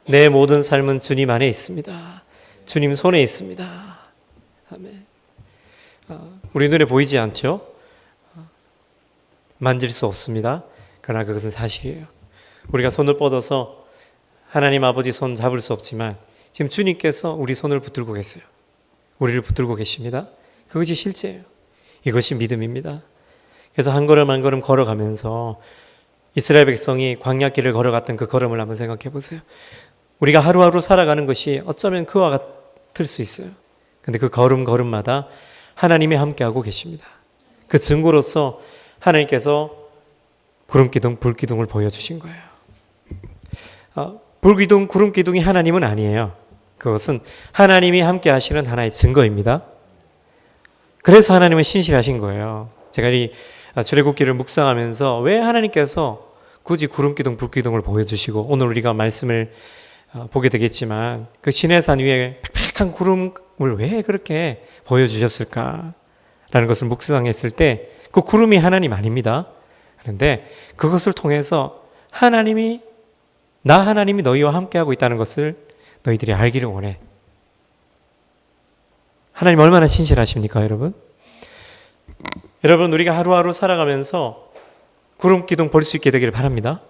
내 모든 삶은 주님 안에 있습니다. 주님 손에 있습니다. 아멘. 우리 눈에 보이지 않죠? 만질 수 없습니다. 그러나 그것은 사실이에요. 우리가 손을 뻗어서 하나님 아버지 손 잡을 수 없지만 지금 주님께서 우리 손을 붙들고 계세요. 우리를 붙들고 계십니다. 그것이 실제예요. 이것이 믿음입니다. 그래서 한 걸음 한 걸음 걸어가면서 이스라엘 백성이 광야길을 걸어갔던 그 걸음을 한번 생각해 보세요. 우리가 하루하루 살아가는 것이 어쩌면 그와 같을 수 있어요. 근데 그 걸음걸음마다 하나님이 함께하고 계십니다. 그 증거로서 하나님께서 구름기둥, 불기둥을 보여주신 거예요. 불기둥, 구름기둥이 하나님은 아니에요. 그것은 하나님이 함께 하시는 하나의 증거입니다. 그래서 하나님은 신실하신 거예요. 제가 이 출애굽기를 묵상하면서 왜 하나님께서 굳이 구름기둥, 불기둥을 보여주시고 오늘 우리가 말씀을 보게 되겠지만 그 시내산 위에 빽빽한 구름을 왜 그렇게 보여주셨을까라는 것을 묵상했을 때 그 구름이 하나님 아닙니다. 그런데 그것을 통해서 하나님이 너희와 함께하고 있다는 것을 너희들이 알기를 원해. 하나님 얼마나 신실하십니까, 여러분? 여러분, 우리가 하루하루 살아가면서 구름기둥 볼 수 있게 되기를 바랍니다.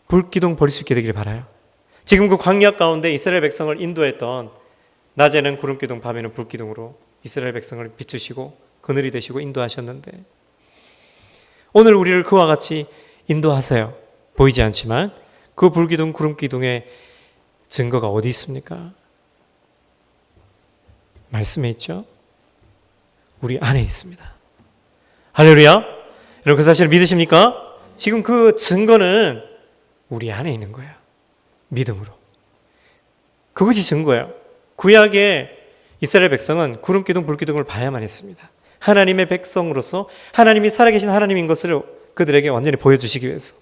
불기둥 볼 수 있게 되기를 바라요. 지금 그 광야 가운데 이스라엘 백성을 인도했던 낮에는 구름기둥, 밤에는 불기둥으로 이스라엘 백성을 비추시고 그늘이 되시고 인도하셨는데 오늘 우리를 그와 같이 인도하세요. 보이지 않지만 그 불기둥, 구름기둥의 증거가 어디 있습니까? 말씀에 있죠. 우리 안에 있습니다. 할렐루야. 여러분 그 사실을 믿으십니까? 지금 그 증거는 우리 안에 있는 거예요. 믿음으로. 그것이 증거예요. 구약의 이스라엘 백성은 구름기둥, 불기둥을 봐야만 했습니다. 하나님의 백성으로서 하나님이 살아계신 하나님인 것을 그들에게 완전히 보여주시기 위해서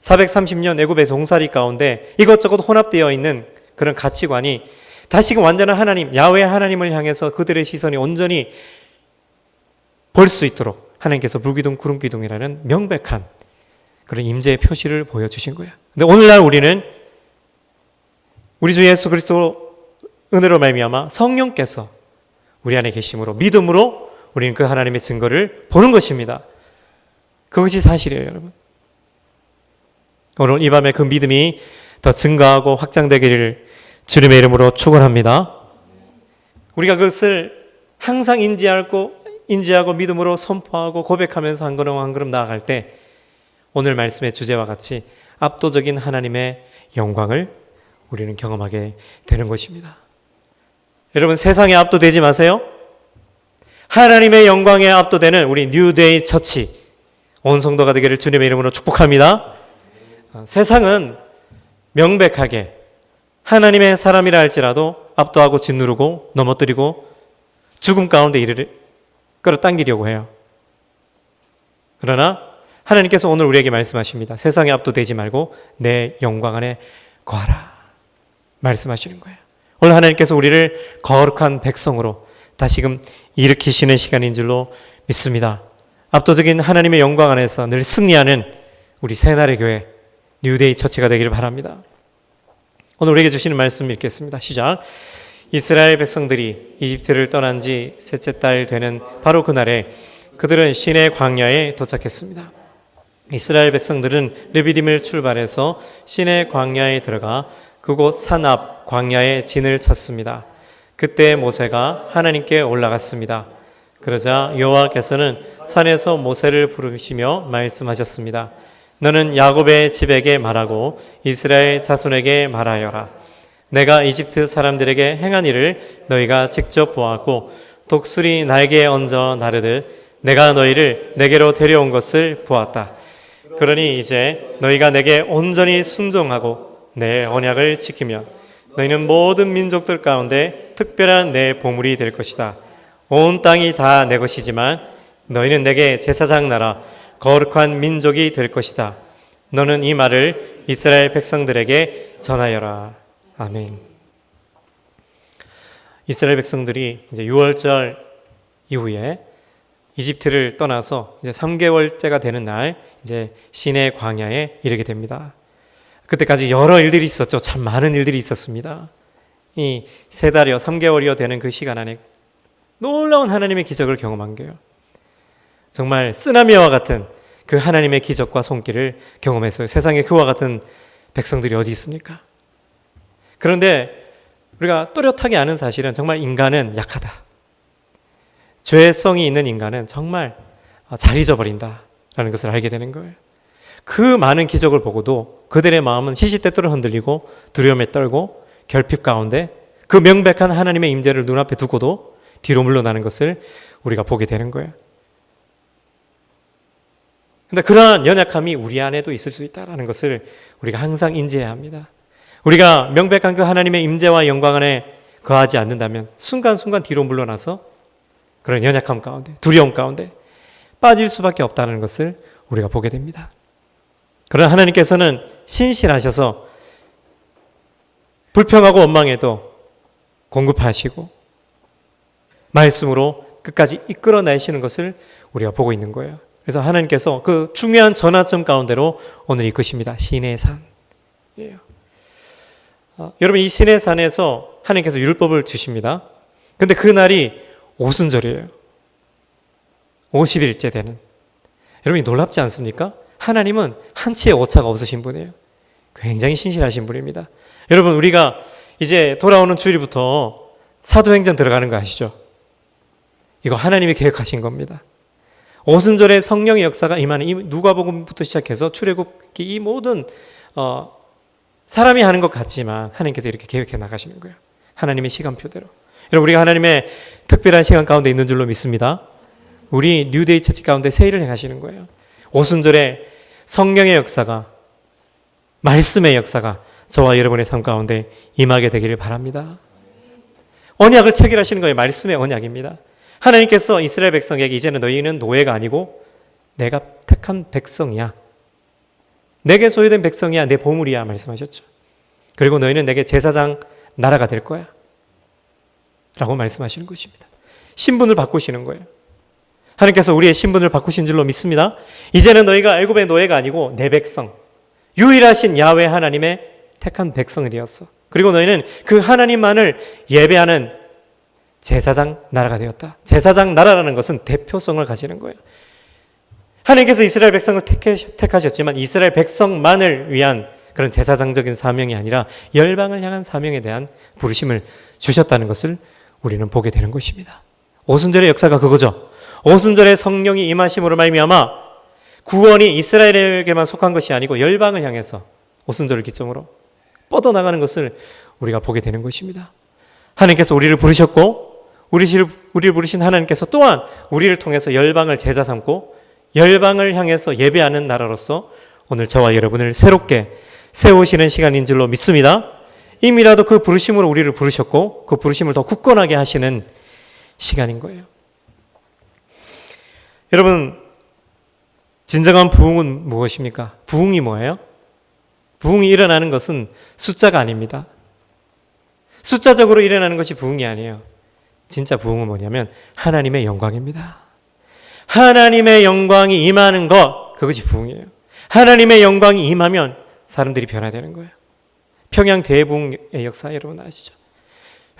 430년 애굽의 종살이 가운데 이것저것 혼합되어 있는 그런 가치관이 다시금 완전한 하나님, 야훼 하나님을 향해서 그들의 시선이 온전히 볼 수 있도록 하나님께서 불기둥, 구름기둥이라는 명백한 그런 임재의 표시를 보여주신 거예요. 근데 오늘날 우리는 우리 주 예수 그리스도 은혜로 말미암아 성령께서 우리 안에 계심으로 믿음으로 우리는 그 하나님의 증거를 보는 것입니다. 그것이 사실이에요, 여러분. 오늘 이 밤에 그 믿음이 더 증가하고 확장되기를 주님의 이름으로 축원합니다. 우리가 그것을 항상 인지하고 믿음으로 선포하고 고백하면서 한 걸음 한 걸음 나아갈 때 오늘 말씀의 주제와 같이 압도적인 하나님의 영광을 우리는 경험하게 되는 것입니다. 여러분 세상에 압도되지 마세요. 하나님의 영광에 압도되는 우리 뉴데이 처치 온 성도가 되기를 주님의 이름으로 축복합니다. 세상은 명백하게 하나님의 사람이라 할지라도 압도하고 짓누르고 넘어뜨리고 죽음 가운데 이르를 끌어당기려고 해요. 그러나 하나님께서 오늘 우리에게 말씀하십니다. 세상에 압도되지 말고 내 영광 안에 거하라 말씀하시는 거예요. 오늘 하나님께서 우리를 거룩한 백성으로 다시금 일으키시는 시간인 줄로 믿습니다. 압도적인 하나님의 영광 안에서 늘 승리하는 우리 새날의 교회 뉴데이 처치가 되기를 바랍니다. 오늘 우리에게 주시는 말씀 읽겠습니다. 시작. 이스라엘 백성들이 이집트를 떠난 지 셋째 달 되는 바로 그날에 그들은 시내 광야에 도착했습니다. 이스라엘 백성들은 르비딤을 출발해서 시내 광야에 들어가 그곳 산 앞 광야에 진을 쳤습니다. 그때 모세가 하나님께 올라갔습니다. 그러자 여호와께서는 산에서 모세를 부르시며 말씀하셨습니다. 너는 야곱의 집에게 말하고 이스라엘 자손에게 말하여라. 내가 이집트 사람들에게 행한 일을 너희가 직접 보았고 독수리 날개에 얹어 나르듯 내가 너희를 내게로 데려온 것을 보았다. 그러니 이제 너희가 내게 온전히 순종하고 내 언약을 지키면 너희는 모든 민족들 가운데 특별한 내 보물이 될 것이다. 온 땅이 다 내 것이지만 너희는 내게 제사장 나라 거룩한 민족이 될 것이다. 너는 이 말을 이스라엘 백성들에게 전하여라. 아멘. 이스라엘 백성들이 이제 6월절 이후에 이집트를 떠나서 이제 3개월째가 되는 날 이제 시내 광야에 이르게 됩니다. 그때까지 여러 일들이 있었죠. 참 많은 일들이 있었습니다. 이 3달여 3개월여 되는 그 시간 안에 놀라운 하나님의 기적을 경험한 거예요. 정말 쓰나미와 같은 그 하나님의 기적과 손길을 경험했어요. 세상에 그와 같은 백성들이 어디 있습니까? 그런데 우리가 또렷하게 아는 사실은 정말 인간은 약하다. 죄성이 있는 인간은 정말 잘 잊어버린다라는 것을 알게 되는 거예요. 그 많은 기적을 보고도 그들의 마음은 시시때때로 흔들리고 두려움에 떨고 결핍 가운데 그 명백한 하나님의 임재를 눈앞에 두고도 뒤로 물러나는 것을 우리가 보게 되는 거예요. 그런데 그러한 연약함이 우리 안에도 있을 수 있다는 것을 우리가 항상 인지해야 합니다. 우리가 명백한 그 하나님의 임재와 영광 안에 거하지 않는다면 순간순간 뒤로 물러나서 그런 연약함 가운데, 두려움 가운데 빠질 수밖에 없다는 것을 우리가 보게 됩니다. 그러나 하나님께서는 신실하셔서 불평하고 원망해도 공급하시고 말씀으로 끝까지 이끌어내시는 것을 우리가 보고 있는 거예요. 그래서 하나님께서 그 중요한 전환점 가운데로 오늘 이끄십니다. 신의 산이에요. 여러분, 이 신의 산에서 하나님께서 율법을 주십니다. 근데 그 날이 오순절이에요. 50일째 되는. 여러분이 놀랍지 않습니까? 하나님은 한치의 오차가 없으신 분이에요. 굉장히 신실하신 분입니다. 여러분, 우리가 이제 돌아오는 주일부터 사도행전 들어가는 거 아시죠? 이거 하나님이 계획하신 겁니다. 오순절에 성령의 역사가 임하는 이 누가복음부터 시작해서 출애굽기 이 모든 사람이 하는 것 같지만 하나님께서 이렇게 계획해 나가시는 거예요. 하나님의 시간표대로. 여러분, 우리가 하나님의 특별한 시간 가운데 있는 줄로 믿습니다. 우리 뉴데이 처치 가운데 세일을 행하시는 거예요. 오순절에 성령의 역사가, 말씀의 역사가 저와 여러분의 삶 가운데 임하게 되기를 바랍니다. 언약을 체결하시는 거예요. 말씀의 언약입니다. 하나님께서 이스라엘 백성에게 이제는 너희는 노예가 아니고 내가 택한 백성이야. 내게 소유된 백성이야. 내 보물이야. 말씀하셨죠. 그리고 너희는 내게 제사장 나라가 될 거야. 라고 말씀하시는 것입니다. 신분을 바꾸시는 거예요. 하나님께서 우리의 신분을 바꾸신 줄로 믿습니다. 이제는 너희가 애굽의 노예가 아니고 내 백성, 유일하신 야훼 하나님의 택한 백성이 되었어. 그리고 너희는 그 하나님만을 예배하는 제사장 나라가 되었다. 제사장 나라라는 것은 대표성을 가지는 거예요. 하나님께서 이스라엘 백성을 택하셨지만 이스라엘 백성만을 위한 그런 제사장적인 사명이 아니라 열방을 향한 사명에 대한 부르심을 주셨다는 것을 우리는 보게 되는 것입니다. 오순절의 역사가 그거죠. 오순절의 성령이 임하심으로 말미암아 구원이 이스라엘에게만 속한 것이 아니고 열방을 향해서 오순절을 기점으로 뻗어나가는 것을 우리가 보게 되는 것입니다. 하나님께서 우리를 부르셨고 우리를 부르신 하나님께서 또한 우리를 통해서 열방을 제자 삼고 열방을 향해서 예배하는 나라로서 오늘 저와 여러분을 새롭게 세우시는 시간인 줄로 믿습니다. 이미라도 그 부르심으로 우리를 부르셨고 그 부르심을 더 굳건하게 하시는 시간인 거예요. 여러분, 진정한 부흥은 무엇입니까? 부흥이 뭐예요? 부흥이 일어나는 것은 숫자가 아닙니다. 숫자적으로 일어나는 것이 부흥이 아니에요. 진짜 부흥은 뭐냐면 하나님의 영광입니다. 하나님의 영광이 임하는 것, 그것이 부흥이에요. 하나님의 영광이 임하면 사람들이 변화되는 거예요. 평양 대부흥의 역사 여러분 아시죠?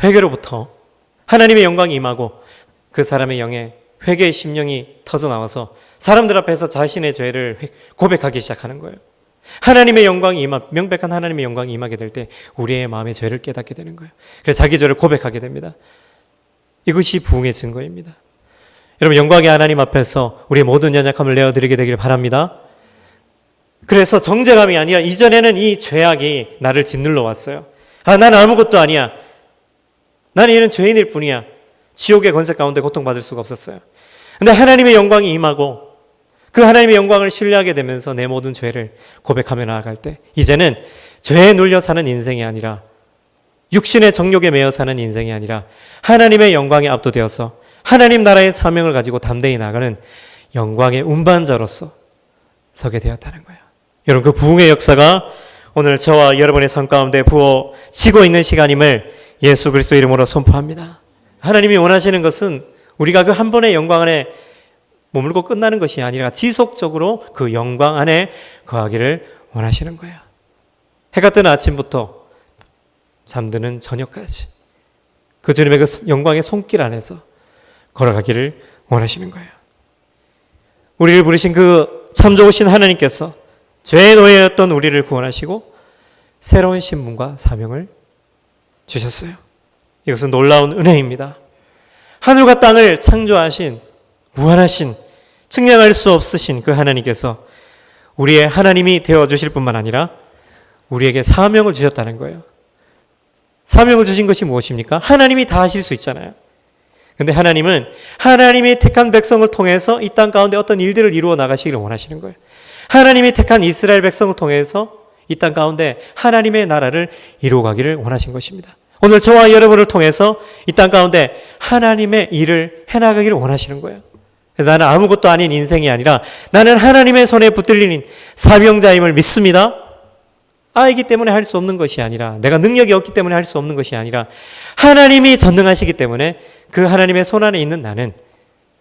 회개로부터 하나님의 영광이 임하고 그 사람의 영에 회개의 심령이 터져 나와서 사람들 앞에서 자신의 죄를 고백하기 시작하는 거예요. 하나님의 영광이 명백한 하나님의 영광이 임하게 될 때 우리의 마음의 죄를 깨닫게 되는 거예요. 그래서 자기 죄를 고백하게 됩니다. 이것이 부흥의 증거입니다. 여러분, 영광의 하나님 앞에서 우리의 모든 연약함을 내어드리게 되기를 바랍니다. 그래서 정죄감이 아니라 이전에는 이 죄악이 나를 짓눌러 왔어요. 나는 아무것도 아니야. 나는 이런 죄인일 뿐이야. 지옥의 권세 가운데 고통받을 수가 없었어요. 근데 하나님의 영광이 임하고 그 하나님의 영광을 신뢰하게 되면서 내 모든 죄를 고백하며 나아갈 때 이제는 죄에 눌려 사는 인생이 아니라 육신의 정욕에 매여 사는 인생이 아니라 하나님의 영광에 압도되어서 하나님 나라의 사명을 가지고 담대히 나가는 영광의 운반자로서 서게 되었다는 거예요. 여러분, 그 부흥의 역사가 오늘 저와 여러분의 삶 가운데 부어지고 있는 시간임을 예수 그리스도 이름으로 선포합니다. 하나님이 원하시는 것은 우리가 그 한 번의 영광 안에 머물고 끝나는 것이 아니라 지속적으로 그 영광 안에 거하기를 원하시는 거예요. 해가 뜨는 아침부터 잠드는 저녁까지 그 주님의 그 영광의 손길 안에서 걸어가기를 원하시는 거예요. 우리를 부르신 그 참 좋으신 하나님께서 죄의 노예였던 우리를 구원하시고 새로운 신분과 사명을 주셨어요. 이것은 놀라운 은혜입니다. 하늘과 땅을 창조하신 무한하신 측량할 수 없으신 그 하나님께서 우리의 하나님이 되어주실 뿐만 아니라 우리에게 사명을 주셨다는 거예요. 사명을 주신 것이 무엇입니까? 하나님이 다 하실 수 있잖아요. 근데 하나님은 하나님이 택한 백성을 통해서 이 땅 가운데 어떤 일들을 이루어 나가시기를 원하시는 거예요. 하나님이 택한 이스라엘 백성을 통해서 이 땅 가운데 하나님의 나라를 이루어가기를 원하신 것입니다. 오늘 저와 여러분을 통해서 이 땅 가운데 하나님의 일을 해나가기를 원하시는 거예요. 그래서 나는 아무것도 아닌 인생이 아니라 나는 하나님의 손에 붙들린 사명자임을 믿습니다. 아이기 때문에 할 수 없는 것이 아니라, 내가 능력이 없기 때문에 할 수 없는 것이 아니라 하나님이 전능하시기 때문에 그 하나님의 손 안에 있는 나는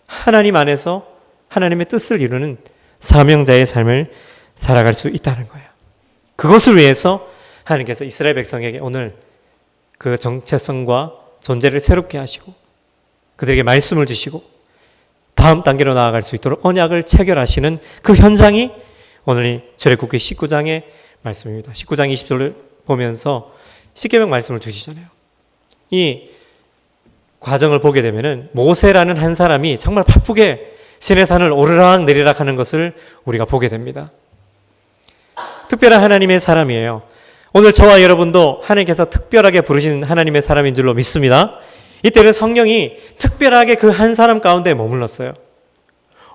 하나님 안에서 하나님의 뜻을 이루는 사명자의 삶을 살아갈 수 있다는 거예요. 그것을 위해서 하나님께서 이스라엘 백성에게 오늘 그 정체성과 존재를 새롭게 하시고 그들에게 말씀을 주시고 다음 단계로 나아갈 수 있도록 언약을 체결하시는 그 현장이 오늘 이 출애굽기 19장의 말씀입니다. 19장 20절을 보면서 십계명 말씀을 주시잖아요. 이 과정을 보게 되면은 모세라는 한 사람이 정말 바쁘게 시내산을 오르락 내리락 하는 것을 우리가 보게 됩니다. 특별한 하나님의 사람이에요. 오늘 저와 여러분도 하나님께서 특별하게 부르신 하나님의 사람인 줄로 믿습니다. 이때는 성령이 특별하게 그 한 사람 가운데 머물렀어요.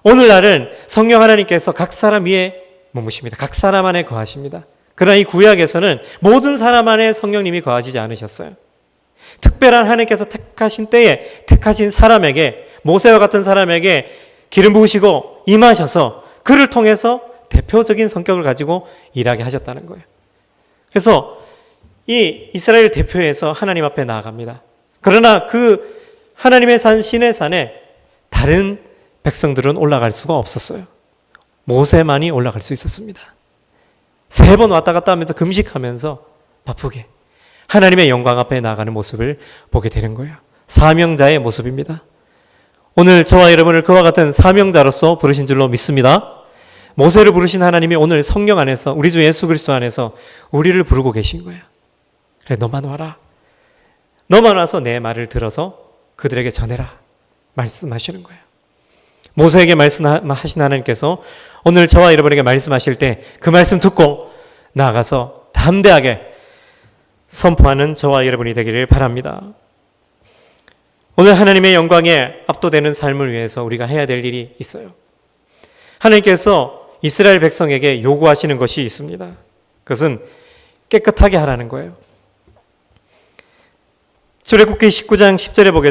오늘날은 성령 하나님께서 각 사람 위에 머무십니다. 각 사람 안에 거하십니다. 그러나 이 구약에서는 모든 사람 안에 성령님이 거하시지 않으셨어요. 특별한 하나님께서 택하신 때에 택하신 사람에게, 모세와 같은 사람에게 기름 부으시고 임하셔서 그를 통해서 대표적인 성격을 가지고 일하게 하셨다는 거예요. 그래서 이 이스라엘 대표에서 하나님 앞에 나아갑니다. 그러나 그 하나님의 산 시내산에 다른 백성들은 올라갈 수가 없었어요. 모세만이 올라갈 수 있었습니다. 3번 왔다 갔다 하면서 금식하면서 바쁘게 하나님의 영광 앞에 나가는 모습을 보게 되는 거예요. 사명자의 모습입니다. 오늘 저와 여러분을 그와 같은 사명자로서 부르신 줄로 믿습니다. 모세를 부르신 하나님이 오늘 성령 안에서 우리 주 예수 그리스도 안에서 우리를 부르고 계신 거예요. 그래, 너만 와라. 너만 와서 내 말을 들어서 그들에게 전해라. 말씀하시는 거예요. 모세에게 말씀하신 하나님께서 오늘 저와 여러분에게 말씀하실 때 그 말씀 듣고 나아가서 담대하게 선포하는 저와 여러분이 되기를 바랍니다. 오늘 하나님의 영광에 압도되는 삶을 위해서 우리가 해야 될 일이 있어요. 하나님께서 이스라엘 백성에게 요구하시는 것이 있습니다. 그것은 깨끗하게 하라는 거예요. 출애굽기 19장 10절에 보게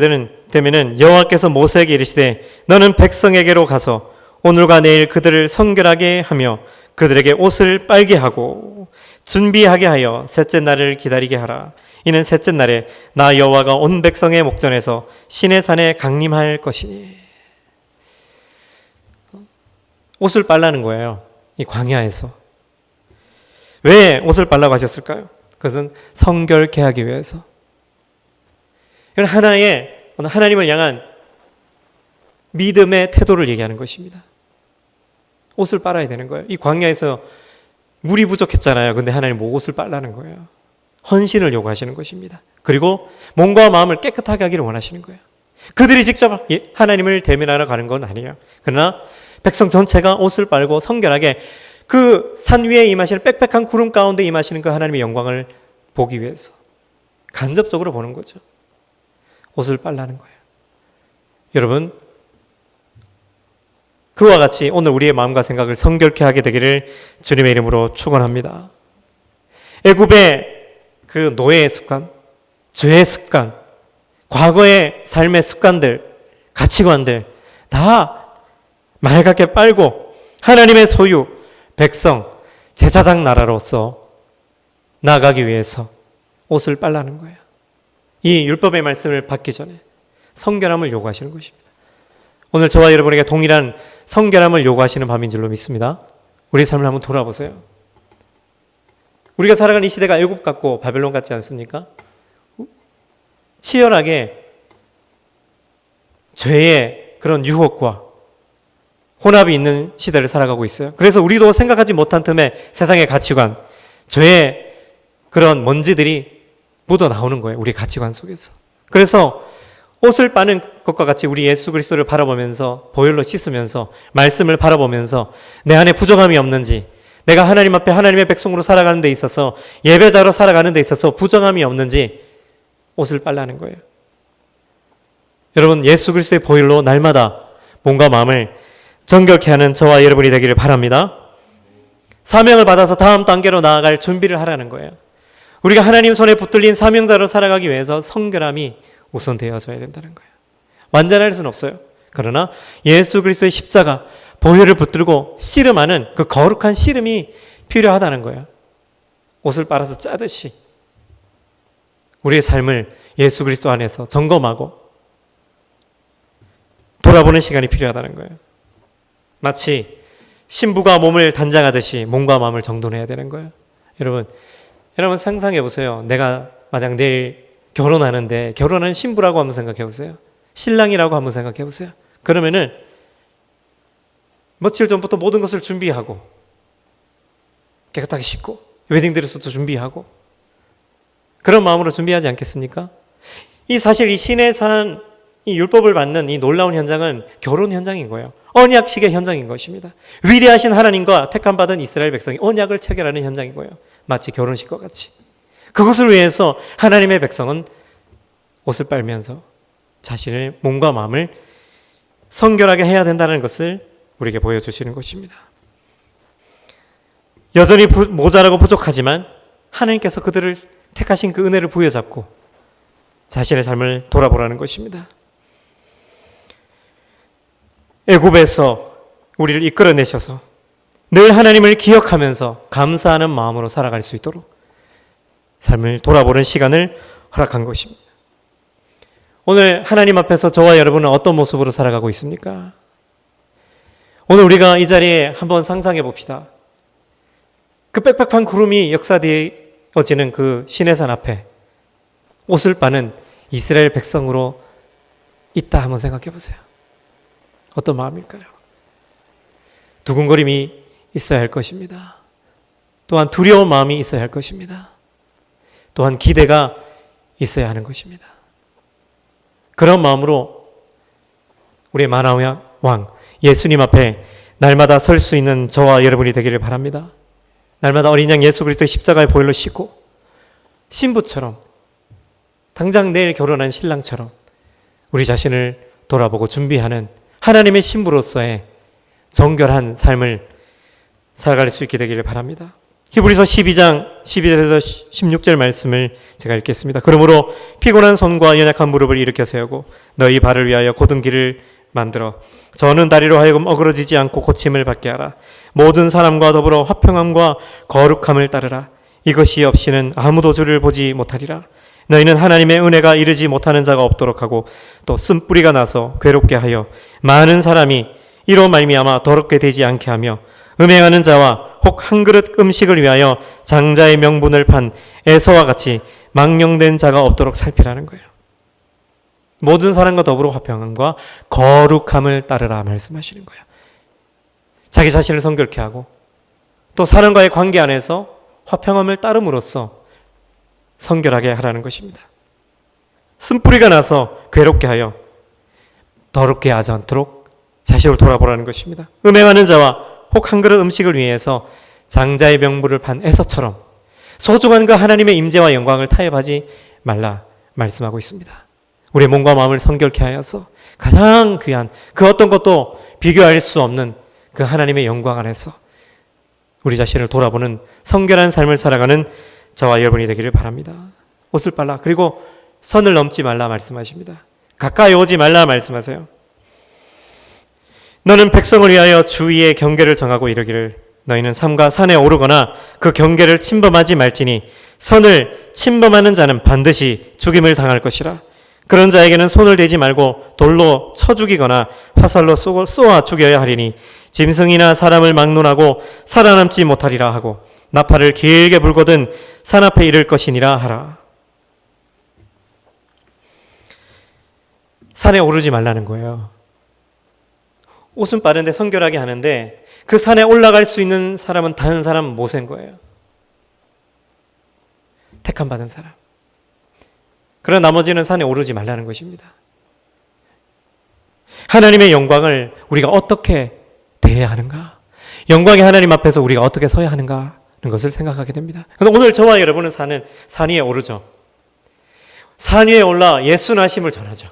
되면은 여호와께서 모세에게 이르시되 너는 백성에게로 가서 오늘과 내일 그들을 성결하게 하며 그들에게 옷을 빨게 하고 준비하게 하여 셋째 날을 기다리게 하라. 이는 셋째 날에 나 여호와가 온 백성의 목전에서 시내산에 강림할 것이니. 옷을 빨라는 거예요. 이 광야에서. 왜 옷을 빨라고 하셨을까요? 그것은 성결케 하기 위해서. 이건 하나님을 향한 믿음의 태도를 얘기하는 것입니다. 옷을 빨아야 되는 거예요. 이 광야에서 물이 부족했잖아요. 근데 하나님 옷을 빨라는 거예요. 헌신을 요구하시는 것입니다. 그리고 몸과 마음을 깨끗하게 하기를 원하시는 거예요. 그들이 직접 하나님을 대면하러 가는 건 아니에요. 그러나 백성 전체가 옷을 빨고 성결하게 그 산 위에 임하시는 빽빽한 구름 가운데 임하시는 그 하나님의 영광을 보기 위해서 간접적으로 보는 거죠. 옷을 빨라는 거예요. 여러분, 그와 같이 오늘 우리의 마음과 생각을 성결케 하게 되기를 주님의 이름으로 축원합니다. 애굽의 그 노예의 습관, 죄의 습관, 과거의 삶의 습관들, 가치관들 다 맑게 빨고 하나님의 소유, 백성, 제사장 나라로서 나아가기 위해서 옷을 빨라는 거예요. 이 율법의 말씀을 받기 전에 성결함을 요구하시는 것입니다. 오늘 저와 여러분에게 동일한 성결함을 요구하시는 밤인 줄로 믿습니다. 우리 삶을 한번 돌아보세요. 우리가 살아가는 이 시대가 애굽 같고 바벨론 같지 않습니까? 치열하게 죄의 그런 유혹과 혼합이 있는 시대를 살아가고 있어요. 그래서 우리도 생각하지 못한 틈에 세상의 가치관, 죄의 그런 먼지들이 묻어 나오는 거예요. 우리 가치관 속에서. 그래서 옷을 빠는 것과 같이 우리 예수 그리스도를 바라보면서 보혈로 씻으면서 말씀을 바라보면서 내 안에 부정함이 없는지, 내가 하나님 앞에 하나님의 백성으로 살아가는 데 있어서, 예배자로 살아가는 데 있어서 부정함이 없는지 옷을 빨라는 거예요. 여러분, 예수 그리스도의 보혈로 날마다 몸과 마음을 정결케 하는 저와 여러분이 되기를 바랍니다. 사명을 받아서 다음 단계로 나아갈 준비를 하라는 거예요. 우리가 하나님 손에 붙들린 사명자로 살아가기 위해서 성결함이 우선 되어져야 된다는 거예요. 완전할 수는 없어요. 그러나 예수 그리스도의 십자가, 보혈을 붙들고 씨름하는 그 거룩한 씨름이 필요하다는 거예요. 옷을 빨아서 짜듯이 우리의 삶을 예수 그리스도 안에서 점검하고 돌아보는 시간이 필요하다는 거예요. 마치 신부가 몸을 단장하듯이 몸과 마음을 정돈해야 되는 거예요. 여러분 상상해 보세요. 내가 만약 내일 결혼하는데 결혼하는 신부라고 한번 생각해 보세요. 신랑이라고 한번 생각해 보세요. 그러면은 며칠 전부터 모든 것을 준비하고 깨끗하게 씻고 웨딩드레스도 준비하고 그런 마음으로 준비하지 않겠습니까? 사실 이 시내산 이 율법을 받는 이 놀라운 현장은 결혼 현장인 거예요. 언약식의 현장인 것입니다. 위대하신 하나님과 택함받은 이스라엘 백성이 언약을 체결하는 현장인 거예요. 마치 결혼식과 같이. 그것을 위해서 하나님의 백성은 옷을 빨면서 자신의 몸과 마음을 성결하게 해야 된다는 것을 우리에게 보여주시는 것입니다. 여전히 모자라고 부족하지만 하나님께서 그들을 택하신 그 은혜를 부여잡고 자신의 삶을 돌아보라는 것입니다. 애굽에서 우리를 이끌어내셔서 늘 하나님을 기억하면서 감사하는 마음으로 살아갈 수 있도록 삶을 돌아보는 시간을 허락한 것입니다. 오늘 하나님 앞에서 저와 여러분은 어떤 모습으로 살아가고 있습니까? 오늘 우리가 이 자리에 한번 상상해 봅시다. 그 빽빽한 구름이 역사되어지는 그 시내산 앞에 옷을 빠는 이스라엘 백성으로 있다 한번 생각해 보세요. 어떤 마음일까요? 두근거림이 있어야 할 것입니다. 또한 두려운 마음이 있어야 할 것입니다. 또한 기대가 있어야 하는 것입니다. 그런 마음으로 우리의 만왕의 왕 예수님 앞에 날마다 설 수 있는 저와 여러분이 되기를 바랍니다. 날마다 어린 양 예수 그리스도의 십자가의 보혈로 씻고 신부처럼 당장 내일 결혼한 신랑처럼 우리 자신을 돌아보고 준비하는 하나님의 신부로서의 정결한 삶을 살아갈 수 있게 되기를 바랍니다. 히브리서 12장 12절에서 16절 말씀을 제가 읽겠습니다. 그러므로 피곤한 손과 연약한 무릎을 일으켜 세우고 너희 발을 위하여 곧은 길을 만들어 저는 다리로 하여금 어그러지지 않고 고침을 받게 하라. 모든 사람과 더불어 화평함과 거룩함을 따르라. 이것이 없이는 아무도 주를 보지 못하리라. 너희는 하나님의 은혜가 이르지 못하는 자가 없도록 하고 또 쓴뿌리가 나서 괴롭게 하여 많은 사람이 이로 말미암아 더럽게 되지 않게 하며 음행하는 자와 혹 한 그릇 음식을 위하여 장자의 명분을 판 에서와 같이 망령된 자가 없도록 살피라는 거예요. 모든 사람과 더불어 화평함과 거룩함을 따르라 말씀하시는 거예요. 자기 자신을 성결케 하고 또 사람과의 관계 안에서 화평함을 따름으로써 성결하게 하라는 것입니다. 쓴뿌리가 나서 괴롭게 하여 더럽게 하지 않도록 자신을 돌아보라는 것입니다. 음행하는 자와 혹 한 그릇 음식을 위해서 장자의 명분을 판 에서처럼 소중한 그 하나님의 임재와 영광을 타협하지 말라 말씀하고 있습니다. 우리의 몸과 마음을 성결케 하여서 가장 귀한 그 어떤 것도 비교할 수 없는 그 하나님의 영광 안에서 우리 자신을 돌아보는 성결한 삶을 살아가는 저와 여러분이 되기를 바랍니다. 옷을 빨라. 그리고 선을 넘지 말라 말씀하십니다. 가까이 오지 말라 말씀하세요. 너는 백성을 위하여 주위의 경계를 정하고 이르기를 너희는 삼가 산에 오르거나 그 경계를 침범하지 말지니 선을 침범하는 자는 반드시 죽임을 당할 것이라. 그런 자에게는 손을 대지 말고 돌로 쳐 죽이거나 화살로 쏘아 죽여야 하리니 짐승이나 사람을 막론하고 살아남지 못하리라 하고 나팔을 길게 불거든 산 앞에 이를 것이니라 하라. 산에 오르지 말라는 거예요. 옷은 빠른데 성결하게 하는데 그 산에 올라갈 수 있는 사람은 단 사람 모세인 거예요. 택함 받은 사람. 그러나 나머지는 산에 오르지 말라는 것입니다. 하나님의 영광을 우리가 어떻게 대해야 하는가? 영광의 하나님 앞에서 우리가 어떻게 서야 하는가? 하는 것을 생각하게 됩니다. 그런데 오늘 저와 여러분은 산 위에 오르죠. 산 위에 올라 예수 나심을 전하죠.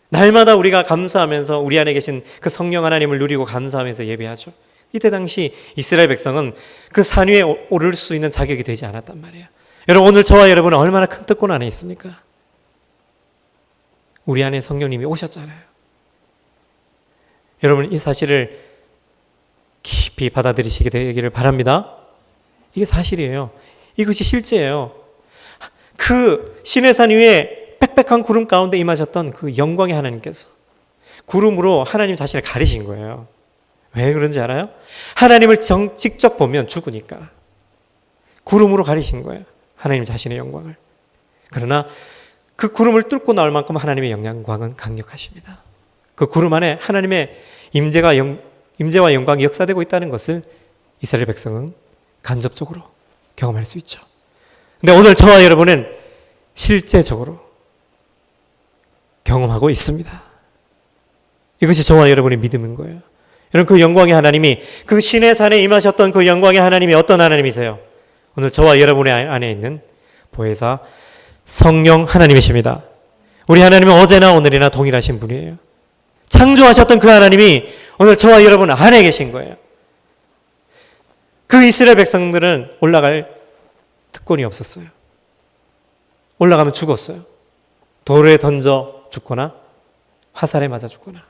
날마다 우리가 감사하면서 우리 안에 계신 그 성령 하나님을 누리고 감사하면서 예배하죠. 이때 당시 이스라엘 백성은 그 산 위에 오를 수 있는 자격이 되지 않았단 말이에요. 여러분, 오늘 저와 여러분은 얼마나 큰 특권 안에 있습니까? 우리 안에 성령님이 오셨잖아요. 여러분, 이 사실을 깊이 받아들이시게 되기를 바랍니다. 이게 사실이에요. 이것이 실제예요. 그 시내산 위에 빽빽한 구름 가운데 임하셨던 그 영광의 하나님께서 구름으로 하나님 자신을 가리신 거예요. 왜 그런지 알아요? 하나님을 직접 보면 죽으니까 구름으로 가리신 거예요. 하나님 자신의 영광을. 그러나 그 구름을 뚫고 나올 만큼 하나님의 영광은 강력하십니다. 그 구름 안에 하나님의 임재와 영광이 역사되고 있다는 것을 이스라엘 백성은 간접적으로 경험할 수 있죠. 근데 오늘 저와 여러분은 실제적으로 경험하고 있습니다. 이것이 저와 여러분의 믿음인 거예요. 여러분, 그 영광의 하나님이, 그 신의 산에 임하셨던 그 영광의 하나님이 어떤 하나님이세요? 오늘 저와 여러분의 안에 있는 보혜사 성령 하나님이십니다. 우리 하나님은 어제나 오늘이나 동일하신 분이에요. 창조하셨던 그 하나님이 오늘 저와 여러분 안에 계신 거예요. 그 이스라엘 백성들은 올라갈 특권이 없었어요. 올라가면 죽었어요. 돌에 던져 죽거나 화살에 맞아 죽거나.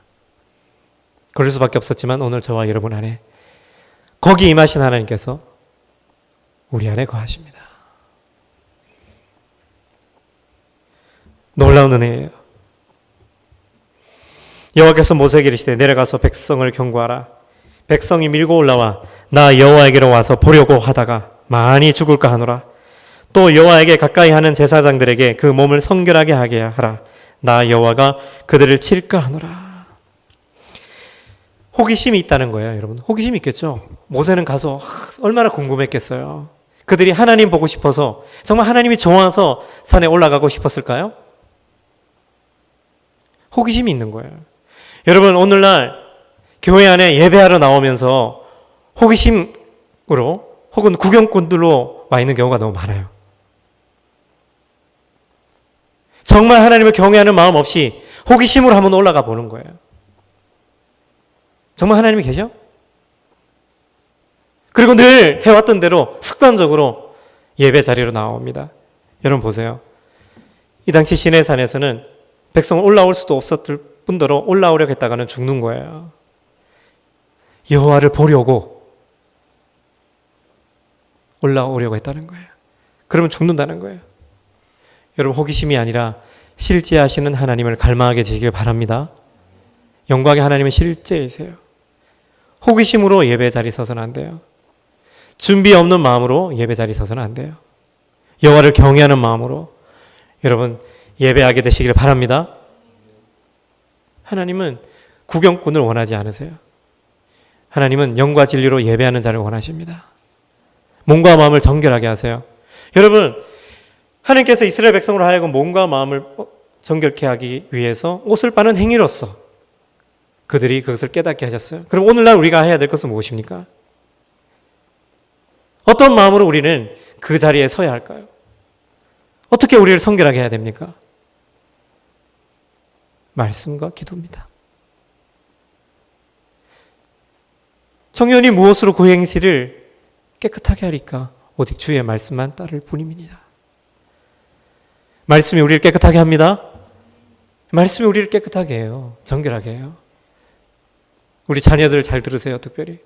그럴 수밖에 없었지만 오늘 저와 여러분 안에 거기 임하신 하나님께서 우리 안에 거하십니다. 놀라운 은혜예요. 여호와께서 모세에게 이르시되 내려가서 백성을 경고하라. 백성이 밀고 올라와 나 여호와에게로 와서 보려고 하다가 많이 죽을까 하노라. 또 여호와에게 가까이 하는 제사장들에게 그 몸을 성결하게 하게 하라. 나 여호와가 그들을 칠까 하노라. 호기심이 있다는 거예요, 여러분. 호기심이 있겠죠. 모세는 가서 얼마나 궁금했겠어요. 그들이 하나님 보고 싶어서, 정말 하나님이 좋아서 산에 올라가고 싶었을까요? 호기심이 있는 거예요. 여러분, 오늘날 교회 안에 예배하러 나오면서 호기심으로 혹은 구경꾼들로 와 있는 경우가 너무 많아요. 정말 하나님을 경외하는 마음 없이 호기심으로 한번 올라가 보는 거예요. 정말 하나님이 계셔? 그리고 늘 해왔던 대로 습관적으로 예배 자리로 나옵니다. 여러분 보세요. 이 당시 시내산에서는 백성은 올라올 수도 없었을 뿐더러 올라오려고 했다가는 죽는 거예요. 여호와를 보려고 올라오려고 했다는 거예요. 그러면 죽는다는 거예요. 여러분, 호기심이 아니라 실제 하시는 하나님을 갈망하게 되시길 바랍니다. 영광의 하나님은 실제이세요. 호기심으로 예배 자리 서서는 안 돼요. 준비 없는 마음으로 예배 자리 서서는 안 돼요. 여호와를 경외하는 마음으로 여러분 예배하게 되시길 바랍니다. 하나님은 구경꾼을 원하지 않으세요. 하나님은 영과 진리로 예배하는 자를 원하십니다. 몸과 마음을 정결하게 하세요. 여러분, 하나님께서 이스라엘 백성으로 하여금 몸과 마음을 정결케 하기 위해서 옷을 빠는 행위로서 그들이 그것을 깨닫게 하셨어요. 그럼 오늘날 우리가 해야 될 것은 무엇입니까? 어떤 마음으로 우리는 그 자리에 서야 할까요? 어떻게 우리를 성결하게 해야 됩니까? 말씀과 기도입니다. 청년이 무엇으로 그 행실을 깨끗하게 하리까? 오직 주의 말씀만 따를 뿐입니다. 말씀이 우리를 깨끗하게 합니다. 말씀이 우리를 깨끗하게 해요. 정결하게 해요. 우리 자녀들 잘 들으세요. 특별히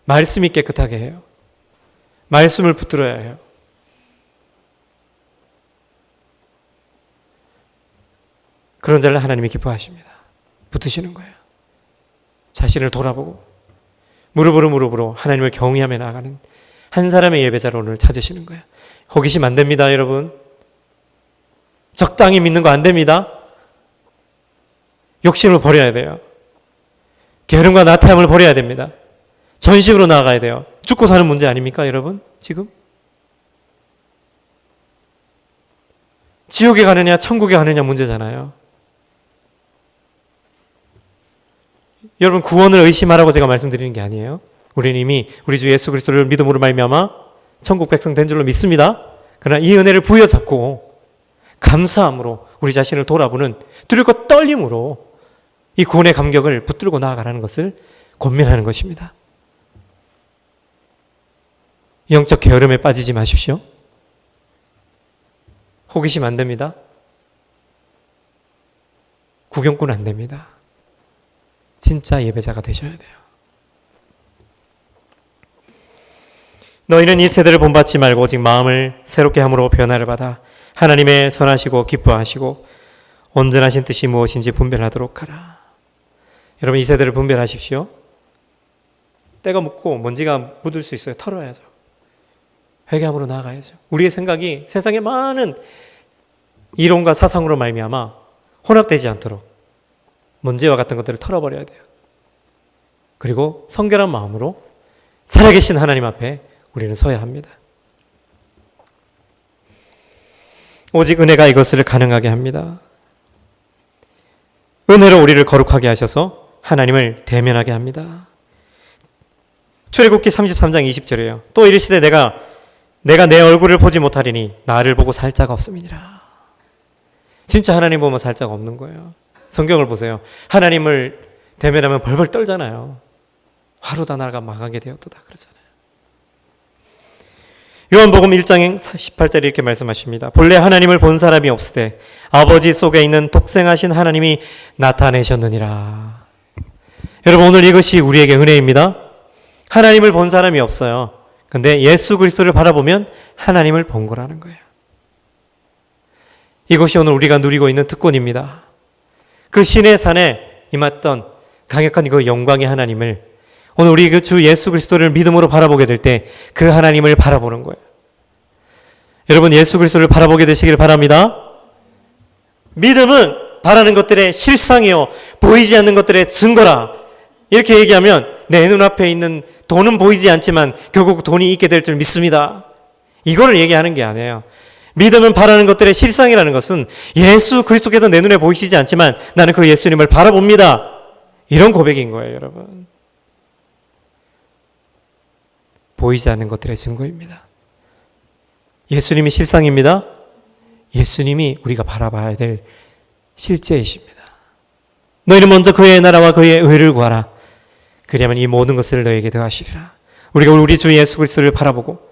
말씀이 깨끗하게 해요. 말씀을 붙들어야 해요. 그런 자를 하나님이 기뻐하십니다. 붙으시는 거예요. 자신을 돌아보고 무릎으로 하나님을 경외하며 나아가는 한 사람의 예배자를 오늘 찾으시는 거예요. 호기심 안 됩니다, 여러분. 적당히 믿는 거 안 됩니다. 욕심을 버려야 돼요. 게으름과 나태함을 버려야 됩니다. 전심으로 나아가야 돼요. 죽고 사는 문제 아닙니까, 여러분? 지금? 지옥에 가느냐 천국에 가느냐 문제잖아요. 여러분, 구원을 의심하라고 제가 말씀드리는 게 아니에요. 우리는 이미 우리 주 예수 그리스도를 믿음으로 말미암아 천국 백성 된 줄로 믿습니다. 그러나 이 은혜를 부여잡고 감사함으로 우리 자신을 돌아보는 두렵고 떨림으로 이 구원의 감격을 붙들고 나아가라는 것을 권면하는 것입니다. 영적 게으름에 빠지지 마십시오. 호기심 안 됩니다. 구경꾼 안 됩니다. 진짜 예배자가 되셔야 돼요. 너희는 이 세대를 본받지 말고 오직 마음을 새롭게 함으로 변화를 받아 하나님의 선하시고 기뻐하시고 온전하신 뜻이 무엇인지 분별하도록 하라. 여러분, 이 세대를 분별하십시오. 때가 묻고 먼지가 묻을 수 있어요. 털어야죠. 회개함으로 나아가야죠. 우리의 생각이 세상의 많은 이론과 사상으로 말미암아 혼합되지 않도록 먼지와 같은 것들을 털어버려야 돼요. 그리고 성결한 마음으로 살아계신 하나님 앞에 우리는 서야 합니다. 오직 은혜가 이것을 가능하게 합니다. 은혜로 우리를 거룩하게 하셔서 하나님을 대면하게 합니다. 출애굽기 33장 20절이에요. 또 이르시되 내가 내 얼굴을 보지 못하리니 나를 보고 살 자가 없음이니라. 진짜 하나님 보면 살 자가 없는 거예요. 성경을 보세요. 하나님을 대면하면 벌벌 떨잖아요. 하루다 나라가 망하게 되었도다 그러잖아요. 요한복음 1장 18절에 이렇게 말씀하십니다. 본래 하나님을 본 사람이 없으되 아버지 속에 있는 독생하신 하나님이 나타내셨느니라. 여러분, 오늘 이것이 우리에게 은혜입니다. 하나님을 본 사람이 없어요. 근데 예수 그리스도를 바라보면 하나님을 본 거라는 거예요. 이것이 오늘 우리가 누리고 있는 특권입니다. 그 신의 산에 임했던 강력한 그 영광의 하나님을 오늘 우리 그 주 예수 그리스도를 믿음으로 바라보게 될 때 그 하나님을 바라보는 거예요. 여러분, 예수 그리스도를 바라보게 되시길 바랍니다. 믿음은 바라는 것들의 실상이요 보이지 않는 것들의 증거라. 이렇게 얘기하면 내 눈앞에 있는 돈은 보이지 않지만 결국 돈이 있게 될 줄 믿습니다. 이거를 얘기하는 게 아니에요. 믿음은 바라는 것들의 실상이라는 것은 예수 그리스도께서 내 눈에 보이시지 않지만 나는 그 예수님을 바라봅니다. 이런 고백인 거예요, 여러분. 보이지 않는 것들의 증거입니다. 예수님이 실상입니다. 예수님이 우리가 바라봐야 될 실제이십니다. 너희는 먼저 그의 나라와 그의 의를 구하라. 그리하면 이 모든 것을 너에게 더하시리라. 우리가 우리 주 예수 그리스도를 바라보고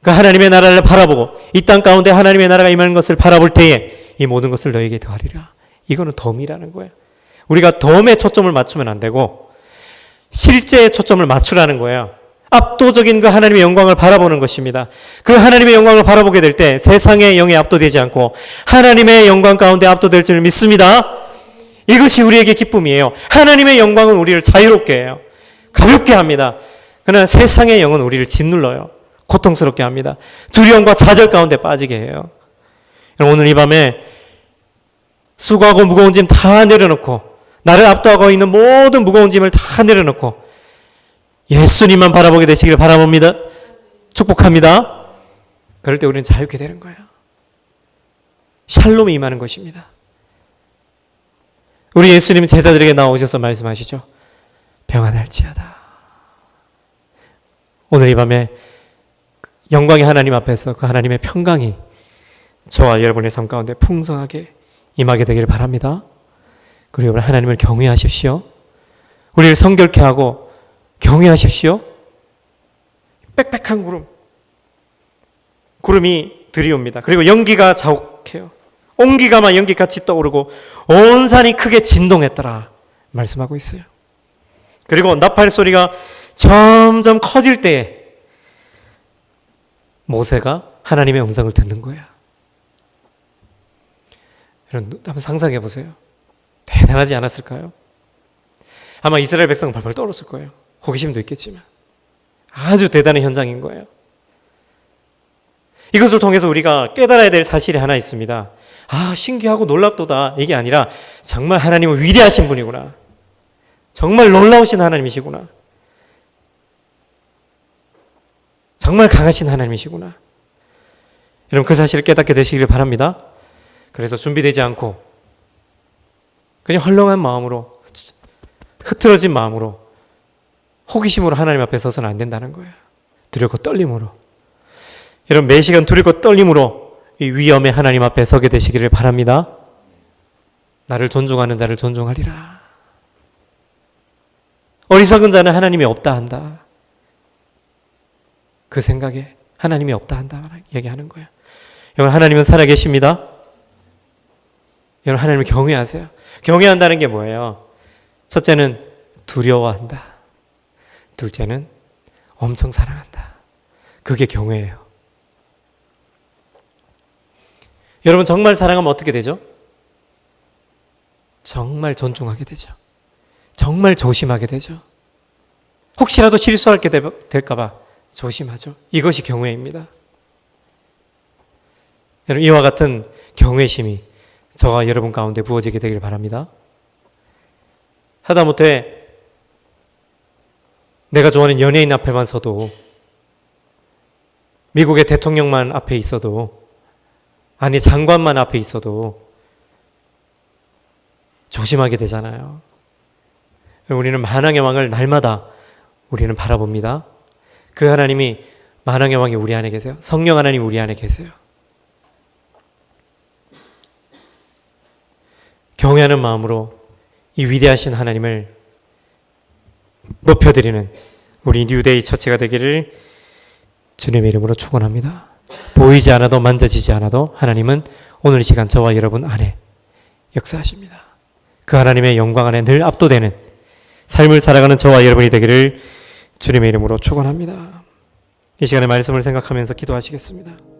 그 하나님의 나라를 바라보고 이 땅 가운데 하나님의 나라가 임하는 것을 바라볼 때에 이 모든 것을 너에게 더하리라. 이거는 덤이라는 거예요. 우리가 덤에 초점을 맞추면 안 되고 실제에 초점을 맞추라는 거예요. 압도적인 그 하나님의 영광을 바라보는 것입니다. 그 하나님의 영광을 바라보게 될 때 세상의 영에 압도되지 않고 하나님의 영광 가운데 압도될 줄 믿습니다. 이것이 우리에게 기쁨이에요. 하나님의 영광은 우리를 자유롭게 해요. 가볍게 합니다. 그러나 세상의 영은 우리를 짓눌러요. 고통스럽게 합니다. 두려움과 좌절 가운데 빠지게 해요. 오늘 이 밤에 수고하고 무거운 짐 다 내려놓고 나를 압도하고 있는 모든 무거운 짐을 다 내려놓고 예수님만 바라보게 되시길 바라봅니다. 축복합니다. 그럴 때 우리는 자유케 되는 거예요. 샬롬이 임하는 것입니다. 우리 예수님은 제자들에게 나오셔서 말씀하시죠. 평안할지어다. 오늘 이 밤에 영광의 하나님 앞에서 그 하나님의 평강이 저와 여러분의 삶 가운데 풍성하게 임하게 되기를 바랍니다. 그리고 여러분, 하나님을 경외하십시오. 우리를 성결케 하고 경외하십시오. 빽빽한 구름이 들이옵니다. 그리고 연기가 자욱해요. 온기가 막 연기같이 떠오르고 온 산이 크게 진동했더라 말씀하고 있어요. 그리고 나팔 소리가 점점 커질 때에 모세가 하나님의 음성을 듣는 거예요. 여러분, 한번 상상해 보세요. 대단하지 않았을까요? 아마 이스라엘 백성은 발발 떨었을 거예요. 호기심도 있겠지만 아주 대단한 현장인 거예요. 이것을 통해서 우리가 깨달아야 될 사실이 하나 있습니다. 아, 신기하고 놀랍도다. 이게 아니라 정말 하나님은 위대하신 분이구나. 정말 놀라우신 하나님이시구나. 정말 강하신 하나님이시구나. 여러분 그 사실을 깨닫게 되시기를 바랍니다. 그래서 준비되지 않고 그냥 헐렁한 마음으로, 흐트러진 마음으로, 호기심으로 하나님 앞에 서서는 안 된다는 거예요. 두렵고 떨림으로. 여러분 매 시간 두렵고 떨림으로 이 위엄의 하나님 앞에 서게 되시기를 바랍니다. 나를 존중하는 자를 존중하리라. 어리석은 자는 하나님이 없다 한다. 그 생각에 하나님이 없다 한다 얘기하는 거예요. 여러분 하나님은 살아계십니다. 여러분 하나님을 경외하세요. 경외한다는 게 뭐예요? 첫째는 두려워한다. 둘째는 엄청 사랑한다. 그게 경외예요. 여러분 정말 사랑하면 어떻게 되죠? 정말 존중하게 되죠. 정말 조심하게 되죠. 혹시라도 실수할 게 될까 봐 조심하죠. 이것이 경외입니다. 여러분 이와 같은 경외심이 저와 여러분 가운데 부어지게 되길 바랍니다. 하다못해 내가 좋아하는 연예인 앞에만 서도, 미국의 대통령만 앞에 있어도, 아니 장관만 앞에 있어도 조심하게 되잖아요. 우리는 만왕의 왕을 날마다 우리는 바라봅니다. 그 하나님이 만왕의 왕이 우리 안에 계세요. 성령 하나님 우리 안에 계세요. 경외하는 마음으로 이 위대하신 하나님을 높여드리는 우리 뉴데이 처치가 되기를 주님의 이름으로 축원합니다. 보이지 않아도 만져지지 않아도 하나님은 오늘 이 시간 저와 여러분 안에 역사하십니다. 그 하나님의 영광 안에 늘 압도되는 삶을 살아가는 저와 여러분이 되기를 주님의 이름으로 축원합니다. 이 시간에 말씀을 생각하면서 기도하시겠습니다.